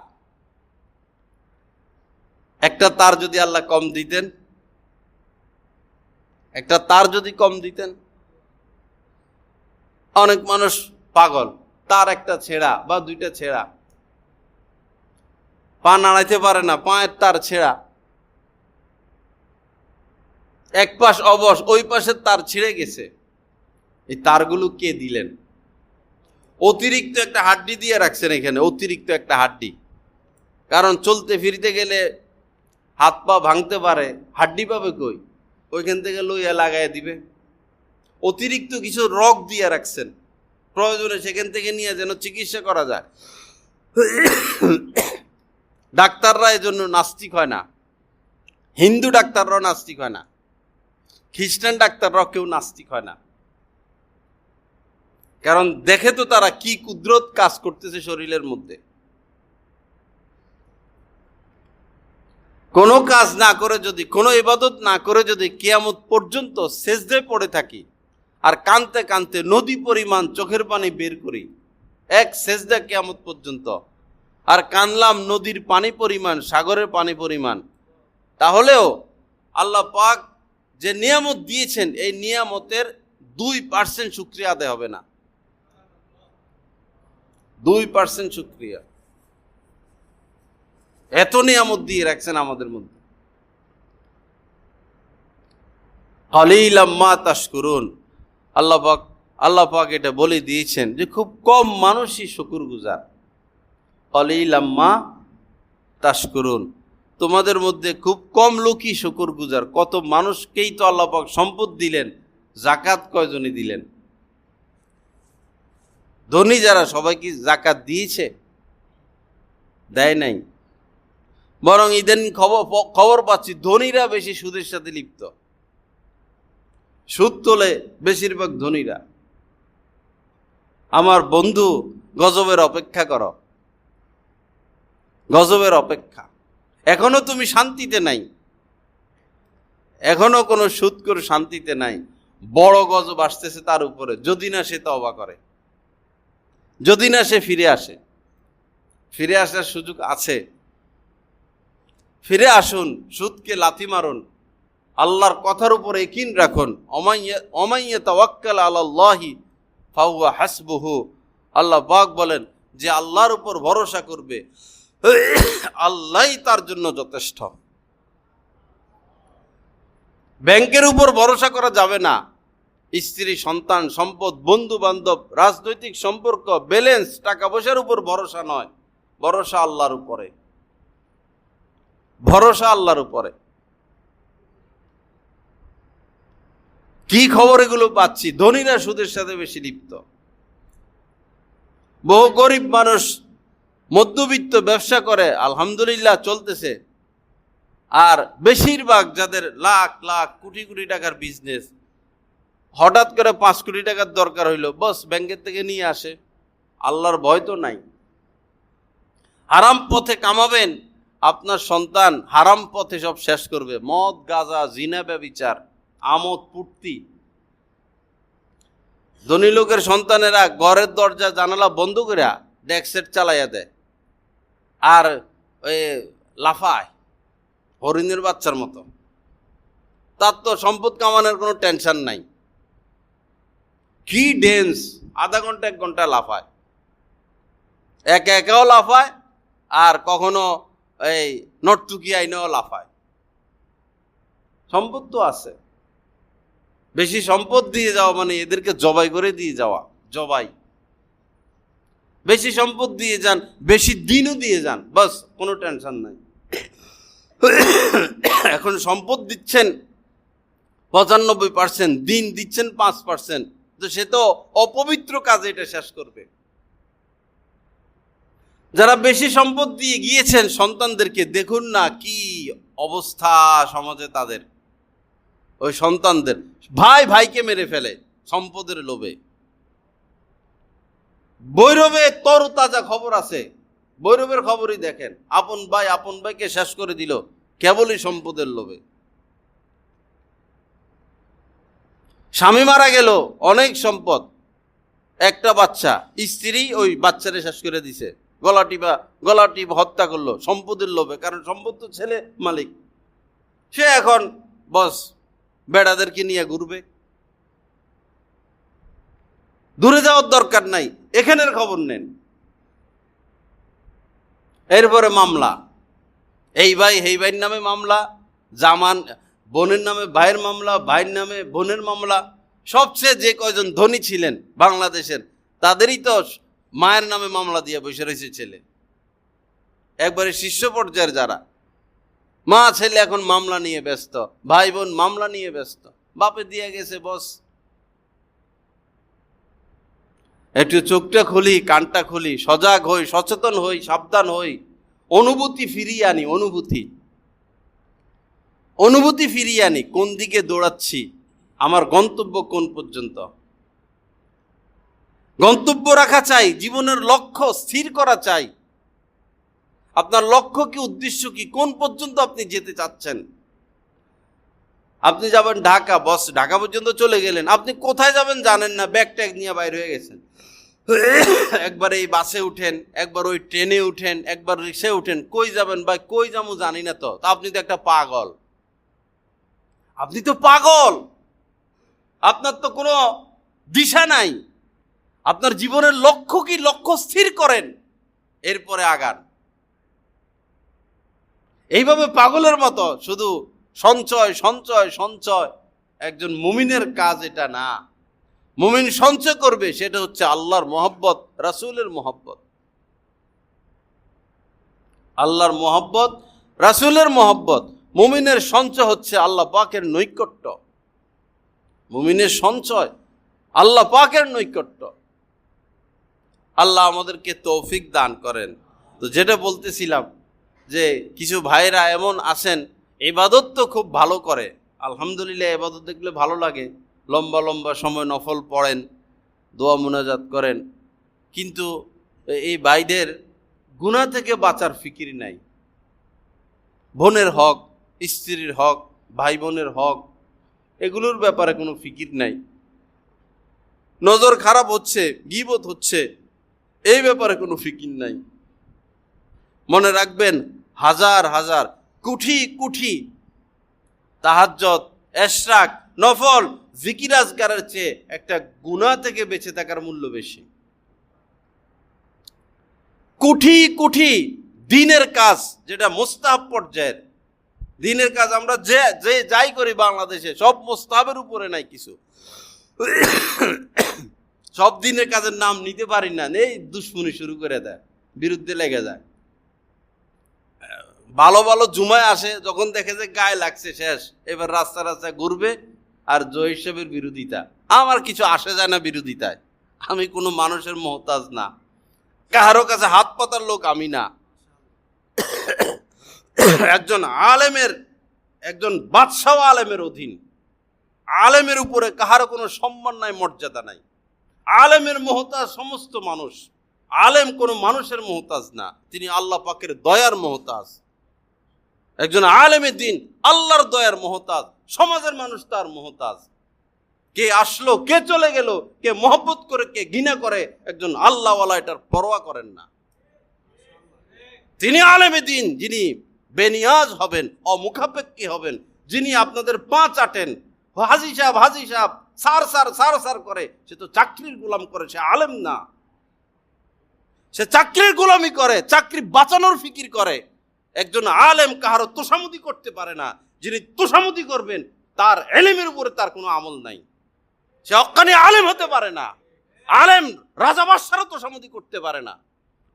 একটা তার যদি আল্লাহ কম দিতেন, একটা তার যদি কম দিতেন, অনেক মানুষ পাগল, তার একটা ছেঁড়া বা দুইটা ছেঁড়া, পা নাড়াইতে পারে না, পায়ের তার ছেঁড়া, এক পাশ অবশ, ওই পাশের তার ছিঁড়ে গেছে। এই তারগুলো কে দিলেন? অতিরিক্ত একটা হাড্ডি দিয়ে রাখছেন এখানে, অতিরিক্ত একটা হাড্ডি। কারণ চলতে ফিরতে গেলে হাত পা ভাঙতে পারে, হাড্ডি পাবে কই? ওইখান থেকে লইয়া লাগাই দিবে। অতিরিক্ত কিছু রগ দিয়ে রাখছেন, প্রয়োজনে সেখান থেকে নিয়ে যেন চিকিৎসা করা যায়। ডাক্তাররা এজন্য নাস্তিক হয় না, হিন্দু ডাক্তাররাও নাস্তিক হয় না, খ্রিস্টান ডাক্তাররাও কেউ নাস্তিক হয় না। কারণ দেখে তো তারা কি কুদরত কাজ করতেছে শরীরের মধ্যে। কোনো কাজ না করে যদি, কোনো ইবাদত না করে যদি কিয়ামত পর্যন্ত সেজদায় পড়ে থাকি আর কানতে কানতে নদী পরিমাণ চোখের পানি বের করি, এক সেজদা কিয়ামত পর্যন্ত, আর কানলাম নদীর পানি পরিমাণ, সাগরের পানি পরিমাণ, তাহলেও আল্লাহ পাক যে নিয়ামত দিয়েছেন এই নিয়ামতের 2% শুকরিয়া আদায় হবে না। 2% শুকরিয়া, এত নিয়ামত দিয়ে রাখছেন আমাদের মধ্যে। কালিলাম মা তাশকুরুন, আল্লাহ পাক এটা বলে দিয়েছেন যে খুব কম মানুষই শুকরগুজার। কালিলাম মা তাশকুরুন, তোমাদের মধ্যে খুব কম লোকই শুকরগুজার। কত মানুষকেই তো আল্লাহ পাক সম্পদ দিলেন, জাকাত কয়জনই দিলেন? ধনী যারা সবাই কি জাকাত দিয়েছে? দেয় নাই। বরং ইদানিং খবর পাচ্ছি ধনীরা বেশি সুদের সাথে লিপ্ত, সুদ তোলে বেশিরভাগ ধনীরা। আমার বন্ধু, গজবের অপেক্ষা করো, গজবের অপেক্ষা। এখনো তুমি শান্তিতে নাই, এখনো কোনো সুদ করে শান্তিতে নাই। বড় গজব আসতেছে তার উপরে, যদি না সে তওবা করে, যদি না সে ফিরে আসে। ফিরে আসার সুযোগ আছে, ফিরে আসুন, সুদকে লাথি মারুন, আল্লাহর কথার উপরে ইয়াকিন রাখুন। ওমাইয়া তাওয়াক্কাল আলাল্লাহি ফাহুয়া হাসবুহু। আল্লাহ পাক বলেন যে আল্লাহর উপর ভরসা করবে, আল্লাহই তার জন্য যথেষ্ট। ব্যাংকের উপর ভরসা করা যাবে না। স্ত্রী, সন্তান, সম্পদ, বন্ধু বান্ধব, রাজনৈতিক সম্পর্ক, ব্যালেন্স, টাকা পয়সার উপর ভরসা নয়, ভরসা আল্লাহর উপরে, ভরসা আল্লাহর উপরে। কি খবর এগুলো পাচ্ছি? ধনীরা সুদের সাথে বেশি লিপ্ত। বহু গরিব মানুষ মধ্যবিত্ত ব্যবসা করে, আলহামদুলিল্লাহ চলতেছে। আর বেশিরভাগ যাদের লাখ লাখ কোটি কোটি টাকার বিজনেস, হঠাৎ করে 5 কোটি টাকার দরকার হইল, বস ব্যাংকের থেকে নিয়ে আসে। আল্লাহর ভয় তো নাই। হারাম পথে কামাবেন, আপনার সন্তান হারাম পথে সব শেষ করবে। মদ, গাঁজা, জিনা, ব্যভিচার, আমোদ ফুর্তি। ধনী লোকের সন্তানেরা ঘরের দরজা জানালা বন্ধ করে ডেস্ক চালাইয়া দেয় আর ওই লাফায় হরিণের বাচ্চার মতো। তার তো সম্পদ কামানোর কোনো টেনশন নাই। কি ডেন্স, আধা ঘন্টা 1 ঘন্টা লাফায়, একাও লাফায়, আর কখনো এই নটটুকি আইনেও লাফায়। সম্পদ তো আছে। বেশি সম্পদ দিয়ে যাওয়া মানে এদেরকে জবাই করে দিয়ে যাওয়া, জবাই। বেশি সম্পদ দিয়ে যান, বেশি দিনও দিয়ে যান, বাস কোনো টেনশন নাই। এখন সম্পদ দিচ্ছেন 95%, দিন দিচ্ছেন 5%, তো সে তো অপবিত্র কাজে এটা শেষ করবে। যারা বেশি সম্পদ দিয়ে গিয়েছেন সন্তানদেরকে, দেখুন না কি অবস্থা সমাজে তাদের। ওই সন্তানদের ভাই ভাইকে মেরে ফেলে সম্পদের লোভে। বৈরবে তরতাজা খবর আছে, বৈরবের খবরই দেখেন। আপন ভাইকে শেষ করে দিল কেবলই সম্পদের লোভে। স্বামী মারা গেল, অনেক সম্পদ, একটা বাচ্চা, স্ত্রী ওই বাচ্চারে শেষ করে দিছে, গলা টিপা হত্যা করলো সম্পদের লোভে। কারণ সম্পদ তো ছেলে মালিক, সে এখন বস বেড়াদেরকে নিয়ে ঘুরবে। দূরে যাওয়ার দরকার নাই, এখানের খবর নেন। এরপরে মামলা, এই ভাইয়ের নামে মামলা, জামান বোনের নামে ভাইয়ের মামলা, ভাইয়ের নামে বোনের মামলা। সবচেয়ে যে কয়জন ধনী ছিলেন বাংলাদেশের, তাদেরই তো মায়ের নামে মামলা দিয়ে বসে রয়েছে ছেলে। একবারে শীর্ষ পর্যায়ের যারা, মা ছেলে এখন মামলা নিয়ে ব্যস্ত, ভাই বোন মামলা নিয়ে ব্যস্ত। বাপে দিয়ে গেছে বস। একটু চোখটা খুলি, কানটা খুলি, সজাগ হই, সচেতন হই, সাবধান হই, অনুভূতি ফিরিয়ে আনি। অনুভূতি ফিরিয়ে আনি। কোন দিকে দৌড়াচ্ছি, আমার গন্তব্য কোন পর্যন্ত। গন্তব্য রাখা চাই, জীবনের লক্ষ্য স্থির করা চাই। আপনার লক্ষ্য কি, উদ্দেশ্য কি, কোন পর্যন্ত আপনি যেতে চাচ্ছেন। আপনি যাবেন ঢাকা, বস ঢাকা পর্যন্ত চলে গেলেন, আপনি কোথায় যাবেন জানেন না, ব্যাগ ট্যাগ নিয়ে বাইর হয়ে গেছেন। একবার এই বাসে উঠেন, একবার ওই ট্রেনে উঠেন, একবার রিক্সায় উঠেন, কই যাবেন ভাই, কই যাবো জানি না। তো আপনি তো একটা পাগল, আপনি তো পাগল। আপনার তো কোনো দিশা নাই। আপনার জীবনের লক্ষ্য কি, লক্ষ্য স্থির করেন, এরপরে আগান। এইভাবে পাগলের মতো শুধু সঞ্চয় সঞ্চয় সঞ্চয়, একজন মুমিনের কাজ এটা না। মুমিন সঞ্চয় করবে, সেটা হচ্ছে আল্লাহর মহব্বত, রাসূলের মহব্বত। আল্লাহর মহব্বত, রাসূলের মহব্বত। মুমিনের সঞ্চয় হচ্ছে আল্লাহ পাকের নৈকট্য। মুমিনের সঞ্চয় আল্লাহ পাকের নৈকট্য। আল্লাহ আমাদেরকে তৌফিক দান করেন। তো যেটা বলতেছিলাম যে কিছু ভাইরা এমন আছেন ইবাদত তো খুব ভালো করে, আলহামদুলিল্লাহ, ইবাদত দেখলে ভালো লাগে, লম্বা লম্বা সময় নফল পড়েন, দোয়া মুনাজাত করেন, কিন্তু এই ভাইদের গুনাহ থেকে বাঁচার ফিকির নাই। বোনের হক, স্ত্রীর হক, ভাই বোনের হক, এগুলোর ব্যাপারে কোনো ফিকির নাই। নজর খারাপ হচ্ছে, গীবত হচ্ছে, এই ব্যাপারে কোনো ফিকির নাই। মনে রাখবেন, হাজার হাজার কোটি কোটি তাহাজ্জুদ, ইশরাক, নফল, জিকির আজকারের চেয়ে একটা গুনাহ থেকে বেঁচে থাকার মূল্য বেশি। কোটি কোটি দিনের কাজ, যেটা মুস্তাহাব পর্যায়ের দিনের কাজ, আমরা যে যাই করি বাংলাদেশে সব মুস্তাহাবের উপরে নাই কিছু। সব দিনের কাজের নাম নিতে পারি না, এই দুশ্মনী শুরু করে দেয়, বিরুদ্ধে লেগে যায়। ভালো ভালো জুমায় আসে, যখন দেখে যে গায়ে লাগছে শেষ, এবার রাস্তা রাস্তায় ঘুরবে আর জয় সাহেবের বিরোধিতা। আমার কিছু আসে যায় না বিরোধিতায়, আমি কোনো মানুষের মোহতাজ না, কারো কাছে হাত পাতার লোক আমি না। একজন আলেমের, একজন বাদশাহ আলেমের অধীন, আলেমের উপরে কাহারও কোনো সম্মান নাই, মর্যাদা নাই। আলেমের মোহতাজ সমস্ত মানুষ, আলেম কোনো মানুষের মোহতাজ না, তিনি আল্লাহ পাকের দয়ার মোহতাজ। একজন আলেমে দিন আল্লাহর দয়ার মোহতাজ, সমাজের মানুষ তার মোহতাজ। কে আসলো, কে চলে গেল, কে মহব্বত করে, কে ঘৃণা করে, একজন আল্লাহওয়ালা এটার পরোয়া করেন না। তিনি আলেমে দিন, যিনি বেনিয়াজ হবেন, অমুখাপেক্ষী হবেন, যিনি আপনাদের পা চাটেন। হাজি সাহেব, হাজি সাহেব, সার সার সার সার করে, সে তো চাকরির গোলাম করে, সে আলেম না। সে চাকরির গোলামি করে, চাকরি বাঁচানোর ফিকির করে। একজন আলেম কাহারও তোষামুদি করতে পারে না। যিনি তোষামুদি করবেন তার এলেমের উপরে তার কোনো আমল নাই, সে হক্কানি আলেম হতে পারে না। আলেম রাজা বাদশারও তোষামুদি করতে পারে না।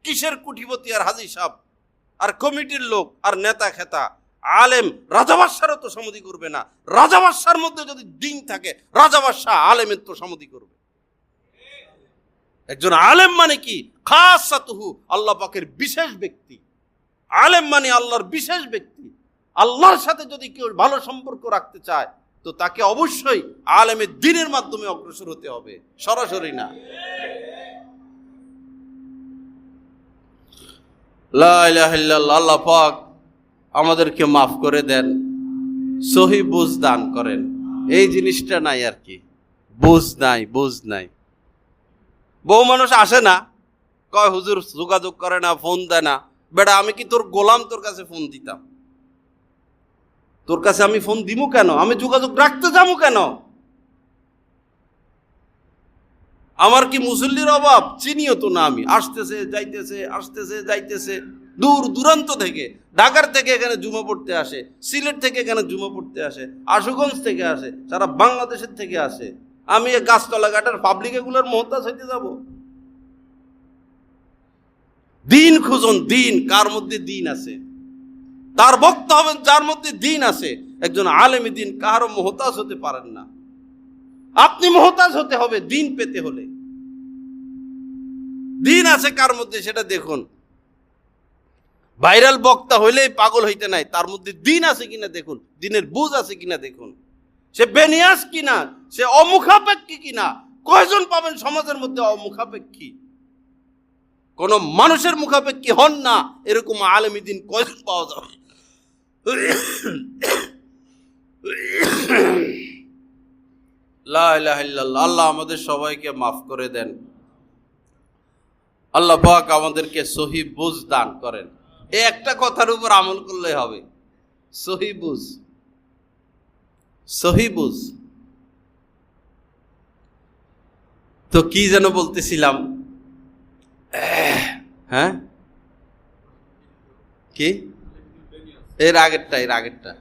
কিসের কুটিপতি আর হাজি সাহেব আর কমিটির লোক আর নেতা খেতা, আলেম রাজা বাদশারও তোষামুদি করবে না। রাজা বাদশার মধ্যে যদি দিন থাকে, রাজা বাদশাহ আলেমের তোষামুদি করবে। একজন আলেম মানে কি? খাসাতুহু, আল্লাহ পাকের বিশেষ ব্যক্তি। আলেম মানে আল্লাহর বিশেষ ব্যক্তি। আল্লাহর সাথে যদি কেউ ভালো সম্পর্ক রাখতে চায় তো তাকে অবশ্যই আলেমের দ্বীনের মাধ্যমে অগ্রসর হতে হবে, সরাসরি না। লা ইলাহা ইল্লাল্লাহ। আল্লাহ পাক আমাদেরকে মাফ করে দেন, সহি বুঝ দান করেন। এই জিনিসটা নাই আর কি, বুঝ নাই, বুঝ নাই। বহু মানুষ আসে না, কয় হুজুর যোগাযোগ করে না, ফোন দেয় না। বেটা, আমি কি তোর গোলাম? তোর কাছে ফোন দিতাম? তোর কাছে আমি ফোন দিমু কেন? আমি যোগাযোগ রাখতে যাবো কেন? আমার কি মুসল্লির অভাব? চিনিও তো না আমি। আসতেছে যাইতেছে, আসতেছে যাইতেছে, দূর দূরান্ত থেকে, ঢাকার থেকে এখানে জুমা পড়তে আসে, সিলেট থেকে এখানে জুমা পড়তে আসে, আশুগঞ্জ থেকে আসে, সারা বাংলাদেশের থেকে আসে। আমি গাছতলা ঘাটের পাবলিক এগুলোর মোহতাজ হইতে যাব? দিন খুঁজুন, দিন কার মধ্যে দিন আছে, তার বক্তা হবেন যার মধ্যে দিন আছে। একজন আলেমী দিন কারো মোহতাজ হতে পারেন না। আপনি মোহতাজ হতে হবে দিন পেতে হলে। দিন আছে কার মধ্যে সেটা দেখুন। ভাইরাল বক্তা হইলেই পাগল হইতে নাই, তার মধ্যে দিন আছে কিনা দেখুন, দিনের বুঝ আছে কিনা দেখুন। সে বেনিয়াস কিনা, সে অমুখাপেক্ষী কিনা। কয়জন পাবেন সমাজের মধ্যে অমুখাপেক্ষী? কোন মানুষের মুখাপেক্ষী হন না এরকম আলেমী দিন কয়জন পাওয়া যাবে? লা ইলাহা ইল্লাল্লাহ। আল্লাহ আমাদের সবাইকে মাফ করে দেন। আল্লাহ পাক আমাদেরকে সহি বুঝ দান করেন। এই একটা কথার উপর আমল করলে হবে, সহি বুঝ, সহি বুঝ। তো কি যেন বলতেছিলাম, হ্যাঁ কি? এর আগেরটা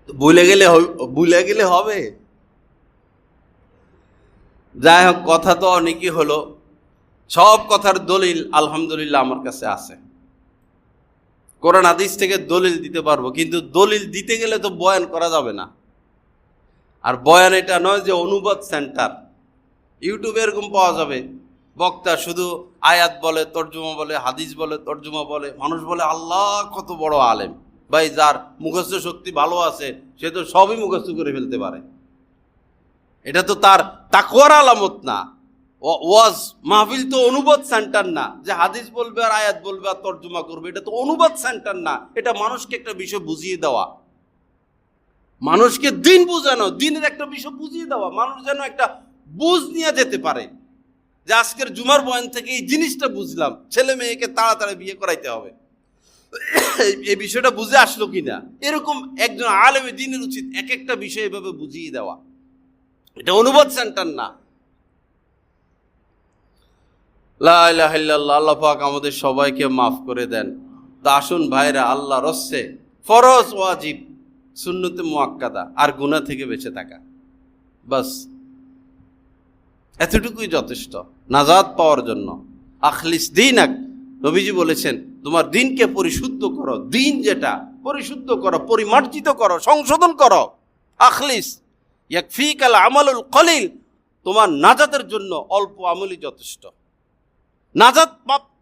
ভুলে গেলে হবে। যাই হোক, কথা তো অনেকই হলো। সব কথার দলিল আলহামদুলিল্লাহ আমার কাছে আছে। কোরআন হাদিস থেকে দলিল দিতে পারবো, কিন্তু দলিল দিতে গেলে তো বয়ান করা যাবে না। আর বয়ান এটা নয় যে অনুবাদ সেন্টার। ইউটিউবে এরকম পাওয়া যাবে, বক্তা শুধু আয়াত বলে, তর্জমা বলে, হাদিস বলে, তর্জমা বলে, মানুষ বলে আল্লাহ কত বড় আলেম। ভাই, যার মুখস্থ শক্তি ভালো আছে সে তো সবই মুখস্থ করে ফেলতে পারে। এটা তো তার তাকওয়ার আলামত না। ওয়াজ মাহফিল তো অনুবাদ সেন্টার না যে হাদিস বলবে আর আয়াত বলবে আর তর্জমা করবে। এটা তো অনুবাদ সেন্টার না, এটা মানুষকে একটা বিষয় বুঝিয়ে দেওয়া, মানুষকে দিন বুঝানো, দিনের একটা বিষয় বুঝিয়ে দেওয়া, মানুষ যেন একটা বুঝ নিয়ে যেতে পারে যে আজকের জুমার বয়ান থেকে এই জিনিসটা বুঝলাম, ছেলে মেয়েকে তাড়াতাড়ি বিয়ে করাইতে হবে, এই বিষয়টা বুঝে আসলো কিনা। এরকম একজন আলেমে দ্বীনের উচিত এক একটা বিষয় এভাবে বুঝিয়ে দেওয়া। এটা অনুবাদ সেন্টার না। লা ইলাহা ইল্লাল্লাহ। আল্লাহ পাক আমাদের সবাইকে মাফ করে দেন। তা আসুন ভাইরা, আল্লাহ রস্সে ফরজ ওয়াজিব সুন্নতে মুআক্কাদা আর গুনাহ থেকে বেঁচে থাকা, বাস এতটুকুই যথেষ্ট নাজাত পাওয়ার জন্য। আখলিস দীনাক, নবীজি বলেছেন তোমার দিনকে পরিশুদ্ধ করো, দিন যেটা পরিশুদ্ধ করো, পরিমার্জিত করো, সংশোধন করো। আখলিস ইয়াকফিকাল আমালুল কলিল, তোমার নাজাতের জন্য অল্প আমলই যথেষ্ট।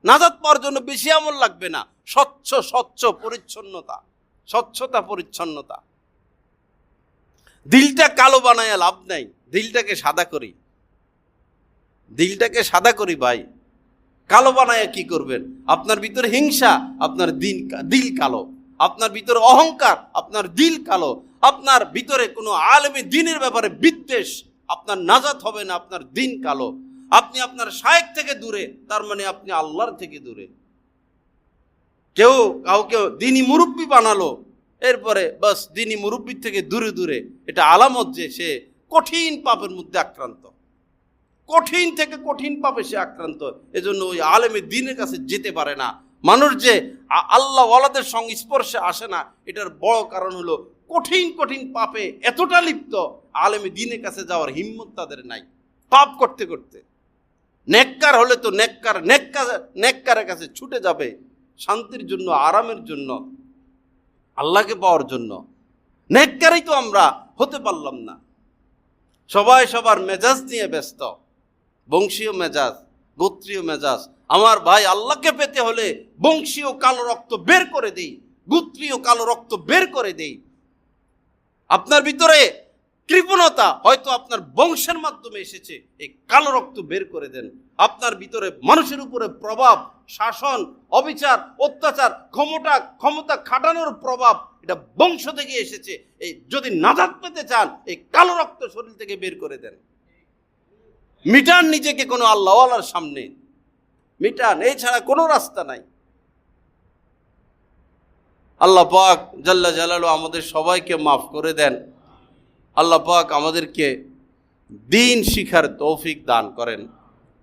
নাজাত পাওয়ার জন্য বেশি আমল লাগবে না। স্বচ্ছ পরিচ্ছন্নতা, স্বচ্ছতা পরিচ্ছন্নতা। দিলটা কালো বানায় লাভ নাই, দিলটাকে সাদা করি, দিলটাকে সাদা করি ভাই। কালো বানায় কি করবেন? আপনার ভিতরে হিংসা, আপনার দিল কালো। আপনার ভিতরে অহংকার, আপনার দিল কালো। আপনার ভিতরে কোনো আলেমে দ্বীনের ব্যাপারে বিদ্বেষ, আপনার নাজাত হবে না, আপনার দিন কালো। আপনি আপনার শায়েখ থেকে দূরে, তার মানে আপনি আল্লাহর থেকে দূরে। কেউ কাউকে দ্বীনি মুরব্বি বানালো, এরপরে বাস দ্বীনি মুরব্বির থেকে দূরে দূরে, এটা আলামত যে সে কঠিন পাপের মধ্যে আক্রান্ত, কঠিন থেকে কঠিন পাপে সে আক্রান্ত। এজন্য ওই আলেমে দ্বীনের কাছে যেতে পারে না। মানুষ যে আল্লাহ ওয়ালাদের সংস্পর্শে আসে না, এটার বড় কারণ হলো কঠিন কঠিন পাপে এতটা লিপ্ত, আলেমে দ্বীনের কাছে যাওয়ার হিম্মত তাদের নাই। পাপ করতে করতে নেককার হলে তো নেককারের কাছে ছুটে যাবে শান্তির জন্য, আরামের জন্য, আল্লাহকে পাওয়ার জন্য। নেককারই তো আমরা হতে পারলাম না। সবাই সবার মেজাজ নিয়ে ব্যস্ত, বংশীয় মেজাজ, গোত্রীয় মেজাজ। আমার ভাই, আল্লাহকে পেতে হলে বংশীয় কালো রক্ত বের করে দেই, গোত্রীয় কালো রক্ত বের করে দেই। আপনার ভিতরে কৃপণতা হয়তো আপনার বংশের মাধ্যমে এসেছে, এই কালো রক্ত বের করে দেন। আপনার ভিতরে মানুষের উপরে প্রভাব, শাসন, অবিচার, অত্যাচার, ক্ষমতা খাটানোর প্রভাব, এটা বংশ থেকে এসেছে। এই যদি নাজাত পেতে চান, এই কালো রক্ত শরীর থেকে বের করে দেন। মিটান নিজেকে কোনো আল্লাহওয়ালার সামনে, মিটান, এছাড়া কোনো রাস্তা নাই। আল্লাহ পাক জাল্লা জালালু আমাদের সবাইকে মাফ করে দেন। আল্লাহ পাক আমাদেরকে দ্বীন শিখার তৌফিক দান করেন।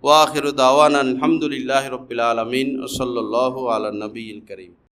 ওয়া আখিরু দাওয়ানা আলহামদুলিল্লাহি রাব্বিল আলামিন ওয়া সাল্লাল্লাহু আলা নবিয়িল কারীম।